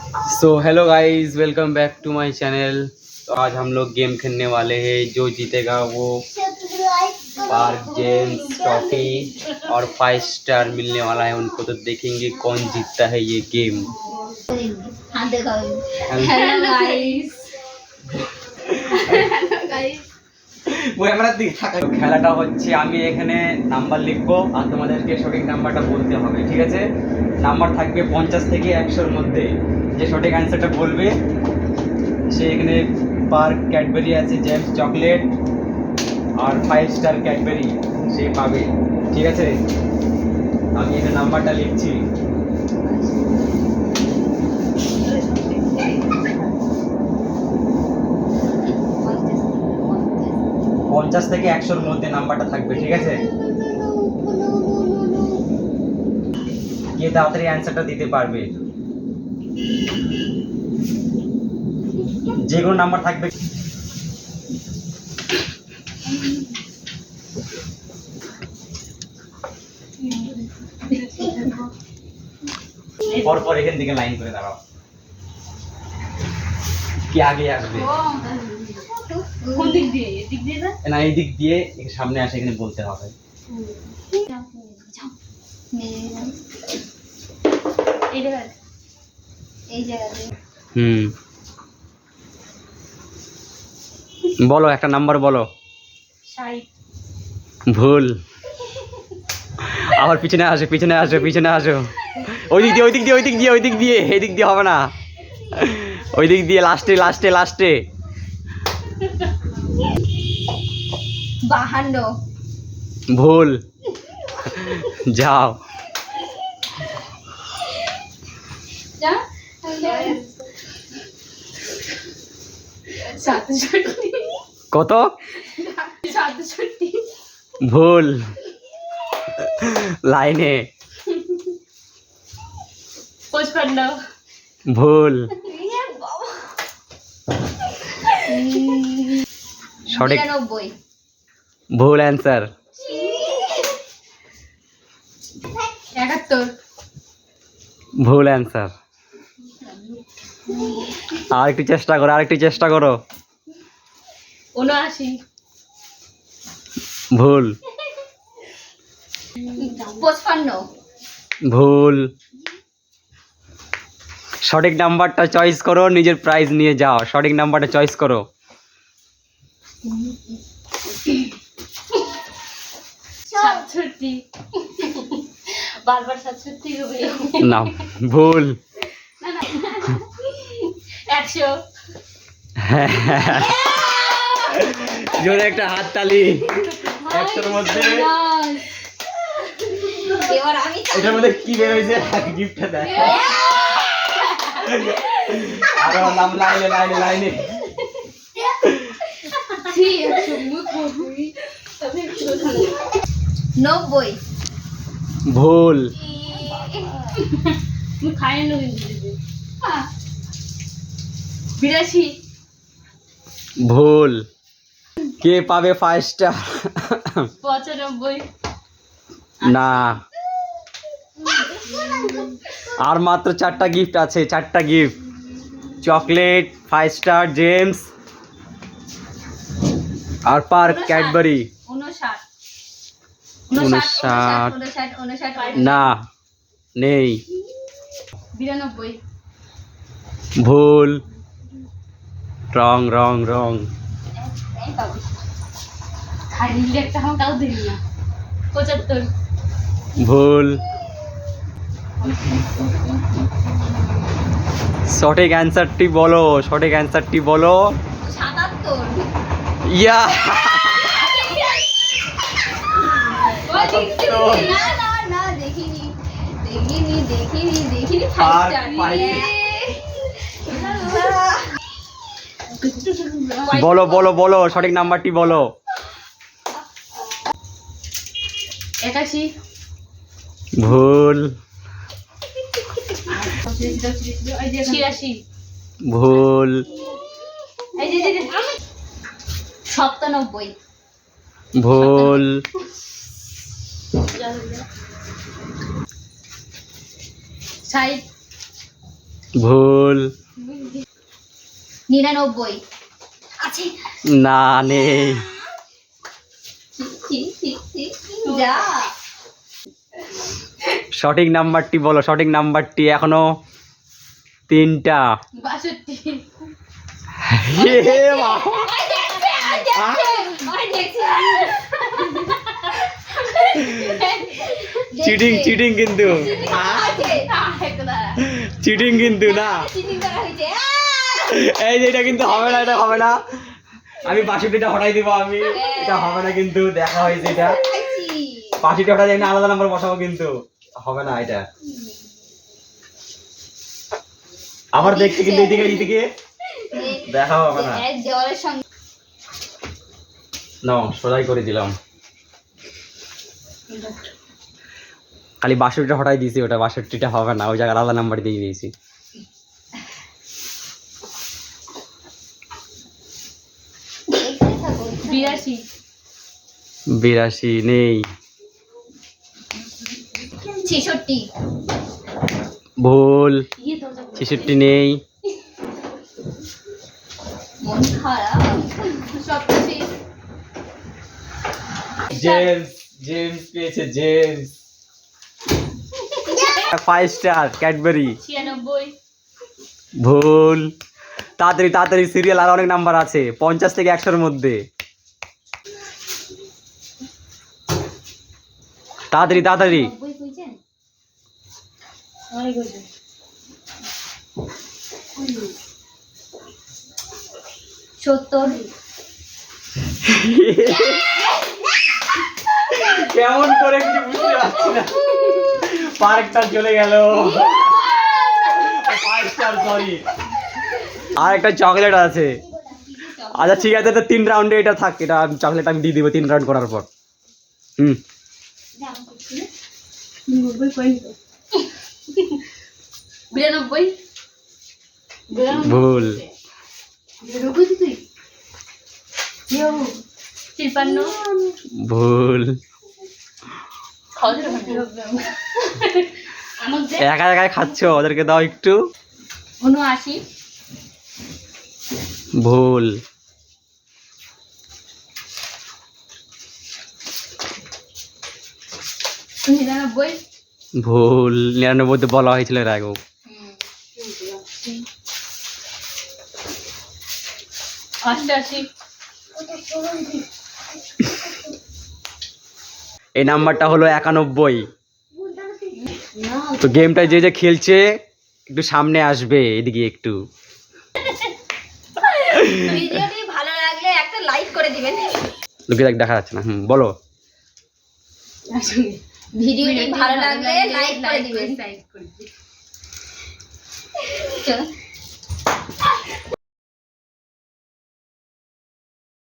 So hello guys, welcome back to my channel. तो आज हम लोग गेम खेलने वाले हैं। जो जीतेगा वो पार्क जेम्स टॉफी और 5 स्टार मिलने वाला है उनको। तो देखेंगे कौन जीतता है ये गेम। Hello guys. খেলাটা হচ্ছে আমি এখানে নাম্বার লিখবো আর তোমাদেরকে সঠিক নাম্বারটা বলতে হবে, ঠিক আছে? নাম্বার থাকবে 50 থেকে 100-র মধ্যে। যে সঠিক অ্যান্সারটা বলবে সে এখানে পার্ক ক্যাডবেরি আছে, জেমস চকলেট আর 5 স্টার ক্যাডবেরি সে পাবে, ঠিক আছে? আমি এখানে নাম্বারটা লিখছি। পঞ্চাশ থেকে 100-র মধ্যে নাম্বারটা থাকবে, ঠিক আছে? কে তাড়াতাড়ি অ্যান্সারটা দিতে পারবে? যে কোনো নাম্বার থাকবে। পরপর এখান থেকে লাইন করে দাঁড়াও। কে আগে আসবে? কোন দিক দিয়ে? এদিক দিয়ে না? না, এই দিক দিয়ে সামনে আসে, এখানে বলতে হবে। বলো, একটা নাম্বার বলো। 60। ভুল। আবার পিছনে আসো, পিছনে আসো, পিছনে আসো। ওই দিক দিয়ে, ওই দিক দিয়ে, ওই দিক দিয়ে, ওই দিক দিয়ে, এই দিক দিয়ে হবে না। ওই দিক দিয়ে লাস্টে, লাস্টে, লাস্টে। 52। ভুল। যাও। যা। 67। কত? 67। ভুল। লাইনে। 55। ভুল। সঠিক। 99। ভুল অ্যান্সার। 71। ভুল অ্যান্সার। আর একটু চেষ্টা করো, আর একটু চেষ্টা করো। 79। ভুল। 55। ভুল। সঠিক নাম্বারটা চয়েস করো, নিজের প্রাইজ নিয়ে যাও। সঠিক নাম্বারটা চয়েস করো। 67। বারবার 67 হবে না, ভুল। না না 100। জোরে একটা হাত তালি। 100-র মধ্যে এবার আমি এটার মধ্যে কি বের হয়েছে? গিফটটা দেখ। আরো নাম লাইনে, লাইনে, লাইনে। 90। ভুল। তুমি খাই না কিন্তু 82। ভুল। কে পাবে 5 স্টার? 95। না, আর মাত্র 4টা গিফট আছে, 4টা গিফট। চকলেট, 5 স্টার জেমস আর পার্ক ক্যাডবেরি। 59। না, নেই। 92। ভুল। রং, রং, রং। খাই নিলে একটা হাম তাও দিলি না। 75। ভুল। সঠিক অ্যান্সারটি বলো, সঠিক অ্যান্সারটি বলো। 77। ইয়া। না না না দেখিনি দেখিনি দেখিনি দেখিনি আর 5 বলো, বলো, বলো, সঠিক নাম্বারটি বলো। 81। ভুল। 86। ভুল। 97। ভুল। 60। ভুল। 99 আছে। না নেই। যা সঠিক নাম্বারটি বলো, সঠিক নাম্বারটি এখনো 3টা। 62 এ বাবা। চিটিং চিটিং কিন্তু, চিটিং কিন্তু না। এই যে এটা কিন্তু হবে না, এটা হবে না। আমি 62টা হটাই দিব, আমি এটা হবে না কিন্তু। দেখা হয়েছে এটা 65টা হটা যায় না, আলাদা নাম্বার বসাবো কিন্তু হবে না এটা। আবার দেখছি কিন্তু এদিকে এইদিকে দেখা হবে না। নাও সোজাই করে দিলাম। খালি 62টা হটাই দিয়েছি, ওটা 62টা হবে না, ওই জায়গায় আলাদা নাম্বার দিয়ে দিয়েছি। বিরাশি নেই। 66 ভুল। 66 নেই। মন খারাপ সবকিছু জেমস, জেমস পেয়েছে জেমস। 5 star Cadbury. 96 ভুল। তাড়াতাড়ি তাড়াতাড়ি, সিরিয়াল আর অনেক নাম্বার আছে, 50 থেকে 100-এর মধ্যে। তাড়াতাড়ি তাড়াতাড়ি। 70 কেমন করে কিছু বুঝতে পারছি না। পার্কটা চলে গেল। 5 স্টার সরি। আর একটা চকলেট আছে। আচ্ছা ঠিক আছে, তো 3 রাউন্ডে এটা থাক, এটা চকলেট আমি দিয়ে দিব 3 রাউন্ড করার পর। হুম। 92 ভুল। 53 ভুল। একা একাই খাচ্ছ, ওদেরকে দাও একটু। 79 ভুল। 99 ভুল। 99-তে বলা হয়েছিল এর আগেও। এই নাম্বারটা হলো 91। তো গেমটা যে যে খেলছে একটু সামনে আসবে, এদিকে একটু। ভিডিওটি ভালো লাগলে একটা লাইক করে দিবেন। লোকে দেখা যাচ্ছে না। হুম বলো। ভিডিওটি ভালো লাগলে লাইক করে দিবেন।